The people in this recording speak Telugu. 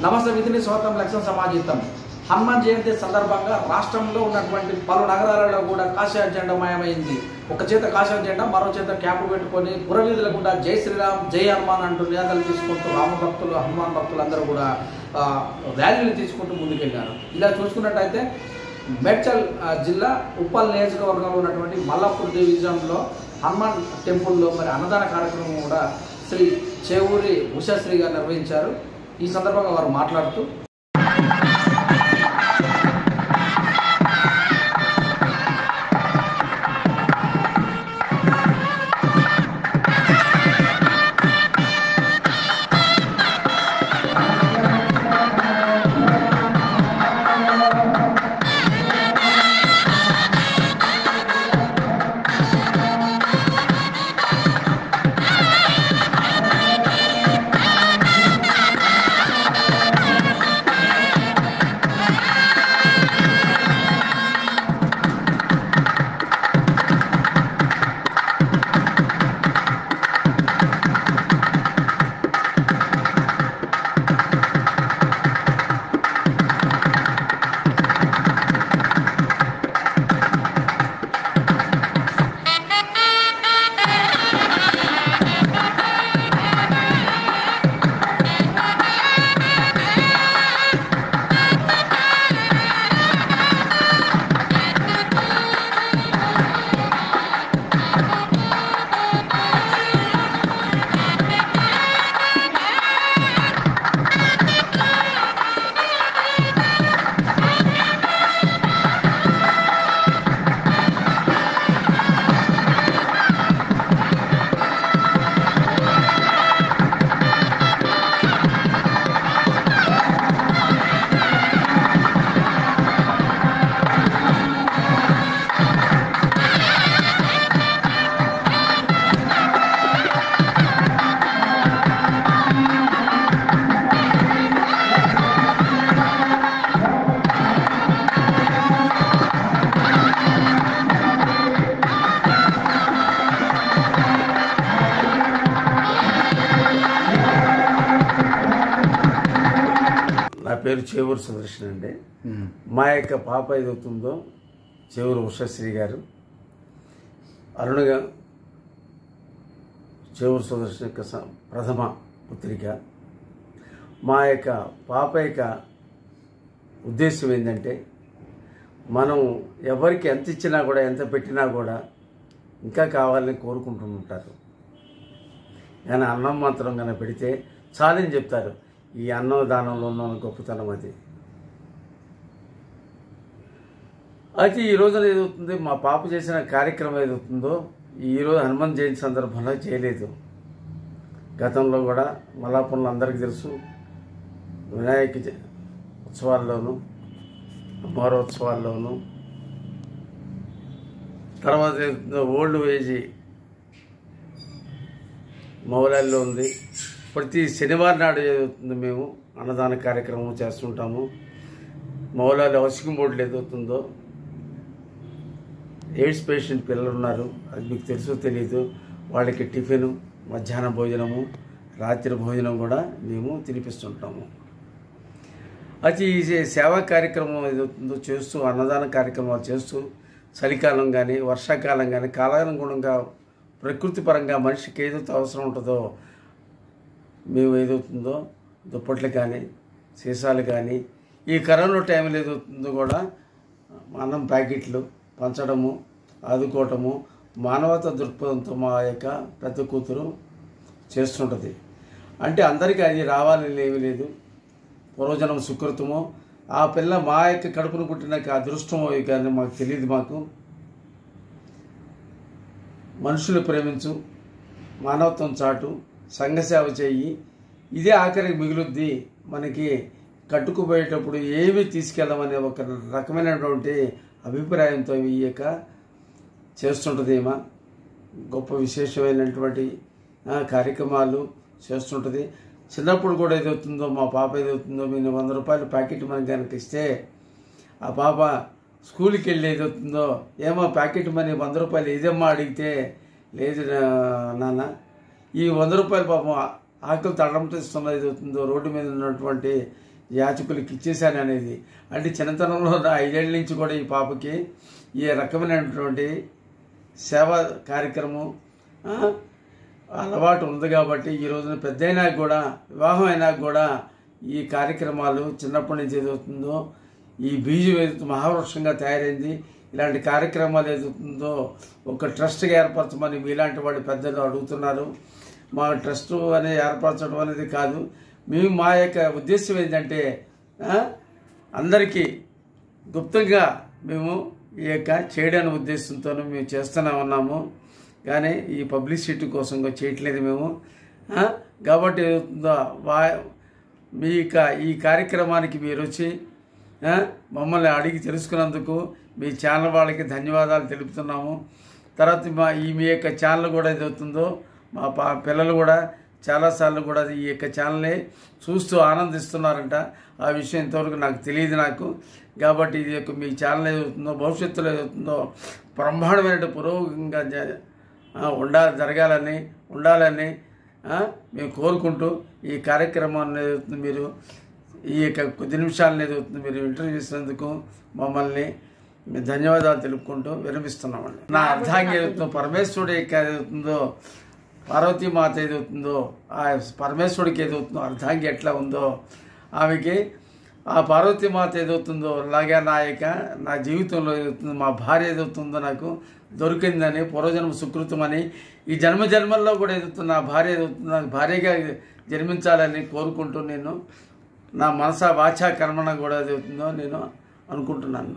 నమస్తే మిత్రుని స్వాగతం లక్ష్యం సమాజితం. హనుమాన్ జయంతి సందర్భంగా రాష్ట్రంలో ఉన్నటువంటి పలు నగరాలలో కూడా కాషాయ జెండా మాయమైంది. ఒక చేత కాషాయ జెండా, మరో చేత క్యాప్ పెట్టుకొని పురవీధుల గుండా జై శ్రీరామ్ జై హనుమాన్ అంటూ నినాదాలు తీసుకుంటూ రామ భక్తులు హనుమాన్ భక్తులు అందరూ కూడా ర్యాలీలు తీసుకుంటూ ముందుకెళ్లారు. ఇలా చూసుకున్నట్టయితే మేడ్చల్ జిల్లా ఉప్పల్ నియోజకవర్గంలో ఉన్నటువంటి మల్లాపూర్ డివిజన్లో హనుమాన్ టెంపుల్లో మరి అన్నదాన కార్యక్రమం కూడా శ్రీ చేవూరి ఉషాశ్రీ గారు నిర్వహించారు. ఈ సందర్భంగా వారు మాట్లాడుతూ నా పేరు చేవూరు సుదర్శన్ అండి. మా యొక్క పాప ఏదవుతుందో చేవూరు ఉషశ్రీ గారు అరుణగా చేవూరు సుదర్శన్ యొక్క ప్రథమ పుత్రిక. మా యొక్క పాప యొక్క ఉద్దేశం ఏంటంటే మనం ఎవరికి ఎంత ఇచ్చినా కూడా ఎంత పెట్టినా కూడా ఇంకా కావాలని కోరుకుంటూ ఉంటారు. కానీ అన్నం మాత్రం కనుక పెడితే చాలని చెప్తారు. ఈ అన్నదానంలో ఉన్న గొప్పతనం అది. అయితే ఈ రోజున ఏదవుతుంది, మా పాప చేసిన కార్యక్రమం ఏదవుతుందో ఈరోజు హనుమాన్ జయంతి సందర్భంలో చేయలేదు. గతంలో కూడా మల్లాపూర్లో అందరికీ తెలుసు, వినాయక ఉత్సవాల్లోనూ అమ్మవారి ఉత్సవాల్లోనూ తర్వాత ఓల్డ్ ఏజ్ మౌలాల్లో ఉంది. ప్రతి శనివారం నాడు ఏదవుతుంది మేము అన్నదాన కార్యక్రమం చేస్తుంటాము. మౌలాలు హౌసింగ్ బోర్డులు ఏదవుతుందో ఎయిడ్స్ పేషెంట్ పిల్లలు ఉన్నారు, అది మీకు తెలుసో తెలీదు, వాళ్ళకి టిఫిన్, మధ్యాహ్న భోజనము, రాత్రి భోజనం కూడా మేము తినిపిస్తుంటాము. అది ఈ సేవా కార్యక్రమం ఏదవుతుందో చేస్తూ అన్నదాన కార్యక్రమాలు చేస్తూ చలికాలం కానీ వర్షాకాలం కానీ కాలానుగుణంగా ప్రకృతి పరంగా మనిషికి ఏదైతే అవసరం ఉంటుందో మేము ఏదవుతుందో దుప్పట్లు కానీ సీసాలు కానీ ఈ కరోనా టైంలో ఏదవుతుందో కూడా అన్నం ప్యాకెట్లు పంచడము, ఆదుకోవటము మానవతా దృక్పథంతో మా యొక్క పెద్ద కూతురు చేస్తుంటుంది. అంటే అందరికీ అది రావాలని ఏమీ లేదు, పూర్వజన్మ సుకృతమో ఆ పిల్ల మా యొక్క కడుపును పుట్టినాక అదృష్టమో కానీ మాకు తెలియదు. మాకు మనుషులు ప్రేమించు, మానవత్వం చాటు, సంఘసేవ చేయి, ఇదే ఆఖరికి మిగులుద్ది. మనకి కట్టుకుపోయేటప్పుడు ఏమీ తీసుకెళ్ళమనే ఒక రకమైనటువంటి అభిప్రాయంతో ఈ యొక్క చేస్తుంటుంది. ఏమో గొప్ప విశేషమైనటువంటి కార్యక్రమాలు చేస్తుంటుంది. చిన్నప్పుడు కూడా ఏదవుతుందో మా పాప ఏదవుతుందో మీరు 100 రూపాయలు ప్యాకెట్ మనీ కనుక ఇస్తే ఆ పాప స్కూల్కి వెళ్ళి ఏదవుతుందో ఏమో ప్యాకెట్ మనీ 100 రూపాయలు ఇదేమ్మా అడిగితే లేదు నాన్న ఈ 100 రూపాయలు పాపం ఆకలి తడంతో ఇస్తున్నది అవుతుందో రోడ్డు మీద ఉన్నటువంటి యాచకులకి ఇచ్చేశాను అనేది. అంటే చిన్నతనంలో 5 ఏళ్ళ నుంచి కూడా ఈ పాపకి ఈ రకమైనటువంటి సేవా కార్యక్రమం అలవాటు ఉంది కాబట్టి ఈ రోజున పెద్దయినా కూడా వివాహం అయినా కూడా ఈ కార్యక్రమాలు చిన్నప్పటి నుంచి ఏదవుతుందో ఈ బీజం ఏదైతే మహావృక్షంగా తయారైంది. ఇలాంటి కార్యక్రమాలు ఏదవుతుందో ఒక ట్రస్ట్గా ఏర్పరచమని మీలాంటి వాడి పెద్దలు అడుగుతున్నారు. మా ట్రస్ట్ అనేది ఏర్పరచడం అనేది కాదు, మేము మా యొక్క ఉద్దేశం ఏంటంటే అందరికీ గుప్తంగా మేము ఈ యొక్క చేయడానికి ఉద్దేశంతో మేము చేస్తూనే ఉన్నాము. కానీ ఈ పబ్లిసిటీ కోసం చేయట్లేదు మేము. కాబట్టి మీ ఈ కార్యక్రమానికి మీరు వచ్చి మమ్మల్ని అడిగి తెలుసుకున్నందుకు మీ ఛానల్ వాళ్ళకి ధన్యవాదాలు తెలుపుతున్నాము. తర్వాత మీ యొక్క ఛానల్ కూడా ఏదవుతుందో మా పిల్లలు కూడా చాలాసార్లు కూడా ఈ యొక్క ఛానల్ని చూస్తూ ఆనందిస్తున్నారంట. ఆ విషయం ఇంతవరకు నాకు తెలియదు నాకు. కాబట్టి ఇది యొక్క మీ ఛానల్ ఏదవుతుందో భవిష్యత్తులో ఏదవుతుందో బ్రహ్మాండమైన పురోగంగా ఉండాలని మేము కోరుకుంటూ ఈ కార్యక్రమాన్ని ఏదవుతుంది మీరు ఈ యొక్క కొద్ది నిమిషాలను ఏదవుతుంది మీరు ఇంటర్వ్యూ చేసినందుకు మమ్మల్ని ధన్యవాదాలు తెలుపుకుంటూ విరమిస్తున్నామండి. నా అర్ధాంగి ఏదవుతుందో పరమేశ్వరుడు యొక్క ఏదవుతుందో పార్వతీమాత ఏదవుతుందో ఆ పరమేశ్వరుడికి ఏదవుతుందో అర్ధాంగి ఎట్లా ఉందో ఆమెకి ఆ పార్వతీమాత ఏదవుతుందో అలాగే నా జీవితంలో ఏదవుతుందో మా భార్య ఏదవుతుందో నాకు దొరికిందని పూర్వజన్మ సుకృతమని ఈ జన్మల్లో కూడా ఏదవుతుందో నా భార్య ఏదవుతుందో నాకు భార్యగా జన్మించాలని కోరుకుంటూ నేను నా మనసా వాచా కర్మణ కూడా ఏదవుతుందో నేను అనుకుంటున్నాను.